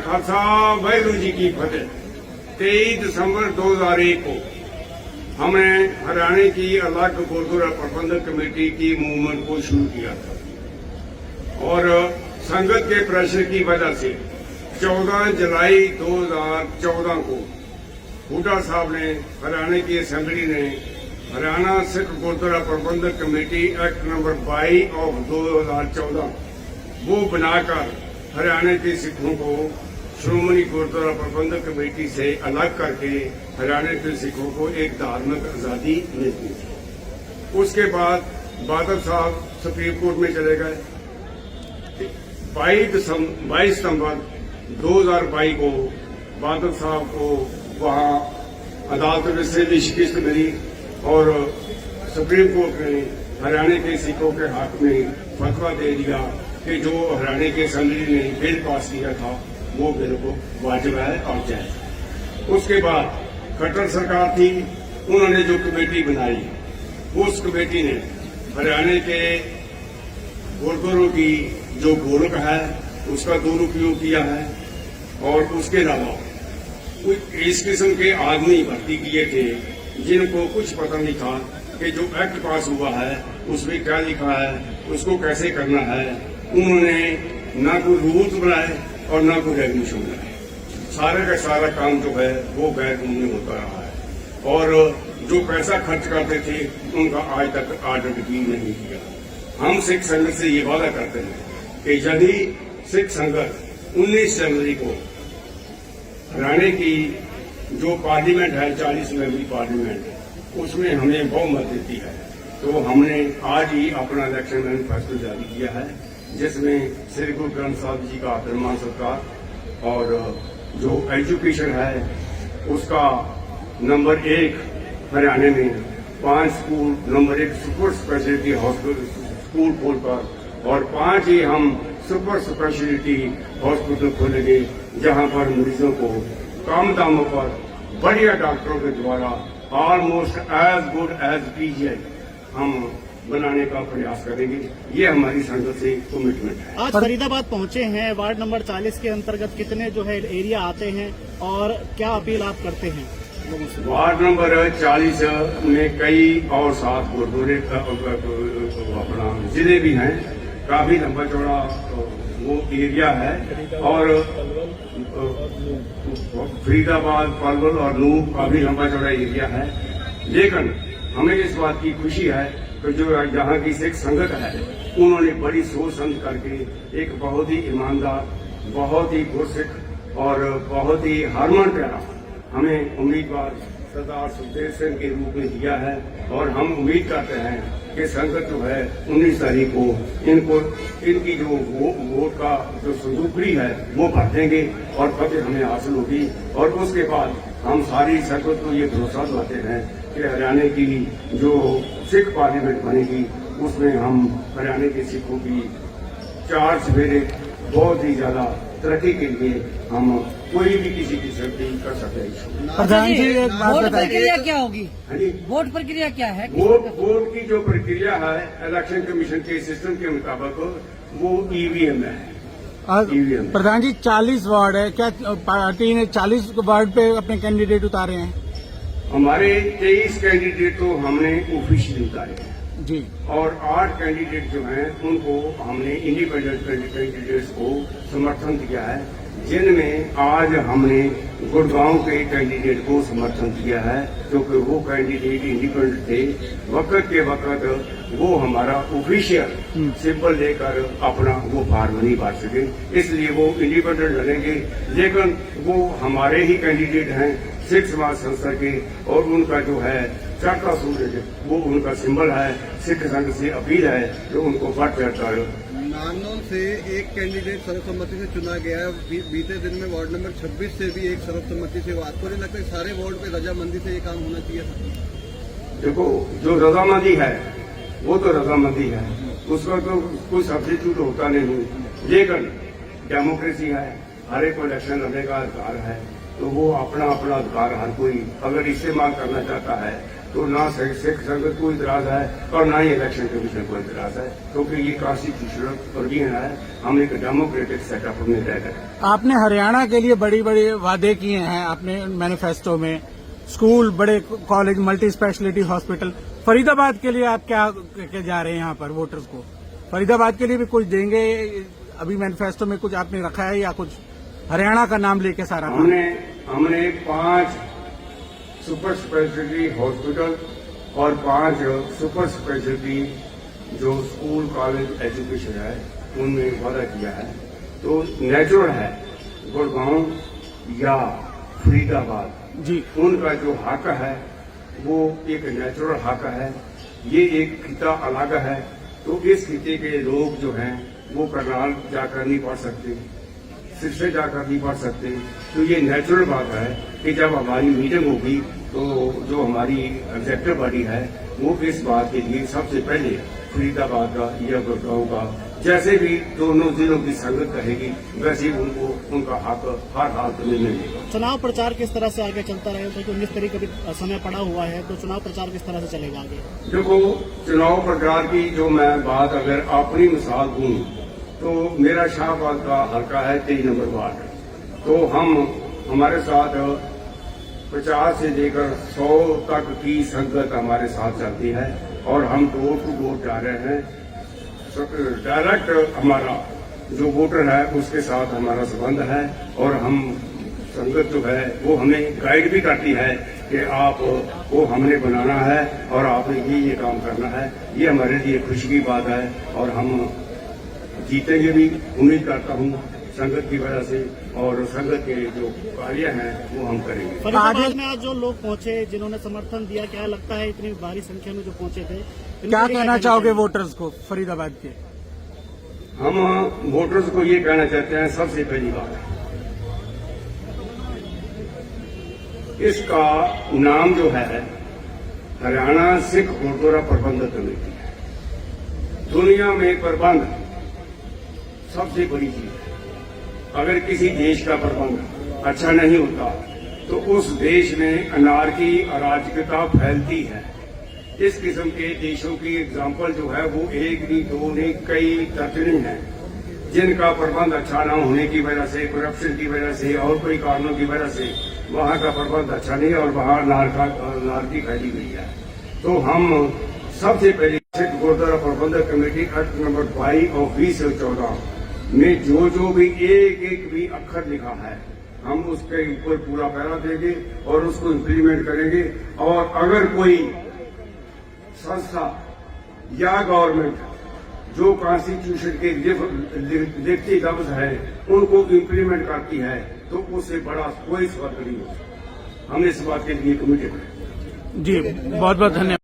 खालसा वाहिगुरू जी की फतेह। 23 दिसंबर 2001 को हमने हरियाणा की अलग गुरुद्वारा प्रबंधक कमेटी की मूवमेंट को शुरू किया था और संगत के प्रेशर की वजह से 14 जुलाई 2014 को हुड्डा साहब ने, हरियाणा की असेंबली ने हरियाणा सिख गुरुद्वारा प्रबंधक कमेटी एक्ट नंबर 22 ऑफ 2014 वो बनाकर हरियाणा के सिखों को श्रोमणी गुरुद्वारा प्रबंधक कमेटी से अलग करके हरियाणा के सिखों को एक धार्मिक आजादी मिलती थी। उसके बाद बादल साहब सुप्रीम कोर्ट में चले गए। 22 सितंबर 2022 को बादल साहब को वहां अदालत में से भी शिकस्त मिली और सुप्रीम कोर्ट ने हरियाणा के सिखों के हक में फतवा दे दिया कि जो हरियाणा की असेंबली ने बिल पास किया था वो बिल को वाजिब है और जायज। उसके बाद खट्टर सरकार थी, उन्होंने जो कमेटी बनाई, उस कमेटी ने हरियाणा के गुरुद्वारों की जो गोलक है उसका दुरुपयोग किया है और उसके अलावा इस किस्म के आदमी भर्ती किए थे जिनको कुछ पता नहीं था कि जो एक्ट पास हुआ है उसमें क्या लिखा है, उसको कैसे करना है। उन्होंने ना कोई रूल्स बनाए और ना कोई रेगुलेशन बनाए। सारा का सारा काम जो है वो गैर कानूनी होता रहा है और जो पैसा खर्च करते थे उनका आज तक ऑडिट भी नहीं किया। हम सिख संगत से ये वादा करते हैं कि यदि सिख संगत 19 जनवरी को हरियाणा की जो पार्लियामेंट है 40 मेंबरी पार्लियामेंट, उसमें हमें बहुमत देती है तो हमने आज ही अपना इलेक्शन मैनिफेस्टो जारी किया है जिसमें श्री गुरु ग्रंथ साहब जी का फरमान सत्कार और जो एजुकेशन है उसका नंबर 1 हरियाणा में 5 school, number 1 super speciality hospital school खोलकर और 5 ही हम सुपर स्पेशलिटी हॉस्पिटल खोलेंगे जहां पर मरीजों को कम दामों पर बढ़िया डॉक्टरों के द्वारा almost as good as PGI हम बनाने का प्रयास करेंगे। ये हमारी संगत से कमिटमेंट है। आज फरीदाबाद पहुंचे हैं, वार्ड नंबर 40 के अंतर्गत कितने जो है एरिया आते हैं और क्या अपील आप करते हैं? वार्ड नंबर 40 में कई और 7 गुरुद्वारे अपना जिले भी हैं। काफी लंबा चौड़ा वो एरिया है और फरीदाबाद, पलवल और नूह काफी लंबा चौड़ा एरिया है। लेकिन हमें इस बात की खुशी है कि जो यहाँ की सिख संगत है उन्होंने बड़ी सोच समझ करके एक बहुत ही ईमानदार, बहुत ही गुरसिख और बहुत ही हरमन प्यारा हमें उम्मीदवार सरदार सुखदेव सिंह के रूप में दिया है और हम उम्मीद करते हैं कि संगत जो है 19 तारीख को इनकी जो वोट का जो संदूकड़ी है वो भर देंगे और फतेह हमें हासिल होगी। और उसके बाद हम सारी संगत को ये भरोसा दिलाते हैं कि हरियाणा की जो सिख पार्लियामेंट बनेगी उसमें हम हरियाणा के सिखों की 4 सवेरे बहुत ही ज्यादा तरक्की के लिए हम कोई भी किसी की शक्ति कर सकते हैं। प्रधान जी एक बात बताइए, प्रक्रिया क्या होगी? वोट प्रक्रिया क्या है? वोट की जो प्रक्रिया है इलेक्शन कमीशन के सिस्टम के मुताबिक वो ईवीएम है। ईवीएम प्रधान जी 40 वार्ड है, क्या पार्टी ने 40 वार्ड पे अपने कैंडिडेट उतारे हैं? हमारे 23 कैंडिडेट तो हमने ऑफिशियली उतारे हैं जी और 8 कैंडिडेट जो हैं उनको हमने इंडिपेंडेंट कैंडिडेट्स को समर्थन दिया है, जिनमें आज हमने गुड़गांव के कैंडिडेट को समर्थन दिया है क्योंकि वो कैंडिडेट इंडिपेंडेंट थे। वक्त के वक्त वो हमारा ऑफिशियल सिंबल लेकर अपना वो फार्म नहीं भर सके, इसलिए वो इंडिपेंडेंट लड़ेंगे। लेकिन वो हमारे ही कैंडिडेट हैं सिख समाज संस्था के और उनका जो है चढ़ता सूरज वो उनका सिंबल है। सिख संघ से अपील है कि उनको बढ़ चढ़कर नारनौल से एक कैंडिडेट सर्वसम्मति से चुना गया है। बीते दिन में वार्ड नंबर 26 से भी एक सर्वसम्मति से हुआ। आपको नहीं लगता कि सारे वार्ड पे रजामंदी से ये काम होना चाहिए था? देखो, जो रजामंदी है वो तो रजामंदी है, उसका तो कोई सब्स्टिट्यूट होता नहीं। लेकिन डेमोक्रेसी है, हर एक को इलेक्शन लड़ने का अधिकार है, तो वो अपना अपना अधिकार हर कोई अगर इस्तेमाल करना चाहता है तो ना सिख संगत को इतराज है और ना ही इलेक्शन कमीशन को इतराज है, क्योंकि ये कॉन्स्टिट्यूशनल प्रोविजन है। हम एक डेमोक्रेटिक सेटअप में रह गए। आपने हरियाणा के लिए बड़ी बड़ी वादे किए हैं अपने मैनिफेस्टो में, स्कूल, बड़े college, multi speciality hospital. Faridabad के लिए आप क्या कह जा रहे हैं यहाँ पर वोटर्स को? फरीदाबाद के लिए भी कुछ देंगे? अभी मैनिफेस्टो में कुछ आपने रखा है या कुछ हरियाणा का नाम लेके सारा? हमने 5 सुपर स्पेशलिटी हॉस्पिटल और 5 सुपर स्पेशलिटी जो स्कूल कॉलेज एजुकेशन है उनमें वादा किया है। तो नेचुरल है गुड़गांव या फरीदाबाद जी, उनका जो हक है वो एक नेचुरल हक है। ये एक खिता अलग है, तो इस खिते के लोग जो हैं वो करनाल जाकर नहीं पढ़ सकते, सिरसे जाकर नहीं पढ़ सकते। तो ये नेचुरल बात है कि जब हमारी मीटिंग होगी तो जो हमारी एग्जेक्टिव बॉडी है वो इस बात के लिए सबसे पहले फरीदाबाद का या गुड़गांव का, जैसे भी दोनों जिलों की संगत कहेगी वैसे उनको उनका हक हर हालत में मिलेगा। चुनाव प्रचार किस तरह से आगे चलता रहेगा, क्योंकि 19 तारीख का भी समय पड़ा हुआ है, तो चुनाव प्रचार किस तरह से चलेगा आगे? देखो, चुनाव प्रचार की जो मैं बात अगर अपनी मिसाल दूं तो मेरा शाहबाद का हल्का है 23 नंबर वार्ड। तो हमारे साथ 50 से लेकर 100 तक की संगत हमारे साथ चलती है और हम डोर टू डोर जा रहे हैं। डायरेक्ट हमारा जो वोटर है उसके साथ हमारा संबंध है और हम संगत जो है वो हमें गाइड भी करती है कि आप वो हमने बनाना है और आपने ये काम करना है। ये हमारे लिए खुशी की बात है और हम जीतेंगे भी, उम्मीद करता हूँ संगत की वजह से, और संगत के जो कार्य हैं वो हम करेंगे। फरीदाबाद में आज जो लोग पहुंचे, जिन्होंने समर्थन दिया, क्या लगता है इतनी भारी संख्या में जो पहुंचे थे, क्या कहना चाहोगे वोटर्स को फरीदाबाद के? हम वोटर्स को ये कहना चाहते हैं, सबसे पहली बात इसका नाम जो है हरियाणा सिख गुरुद्वारा प्रबंधक कमेटी है। दुनिया में प्रबंध सबसे बड़ी चीज है। अगर किसी देश का प्रबंध अच्छा नहीं होता तो उस देश में अनारकी, अराजकता फैलती है। इस किस्म के देशों की एग्जाम्पल जो है वो एक नहीं, दो नहीं, कई दर्जनें हैं जिनका प्रबंध अच्छा न होने की वजह से, करप्शन की वजह से और कोई कारणों की वजह से वहां का प्रबंध अच्छा नहीं और वहां नारकी फैली हुई है। तो हम सबसे पहले सिख गुरुद्वारा प्रबंधक कमेटी एक्ट नंबर 22 और 20 और 14 में जो भी एक भी अक्षर लिखा है हम उसके ऊपर पूरा पैरा देंगे और उसको इम्प्लीमेंट करेंगे। और अगर कोई संस्था या गवर्नमेंट जो कॉन्स्टिट्यूशन के लिखती लफ्ज है उनको इम्प्लीमेंट करती है तो उससे बड़ा कोई स्वर्ग नहीं होता। हम इस बात के लिए कमिटेड हैं। जी, बहुत बहुत धन्यवाद।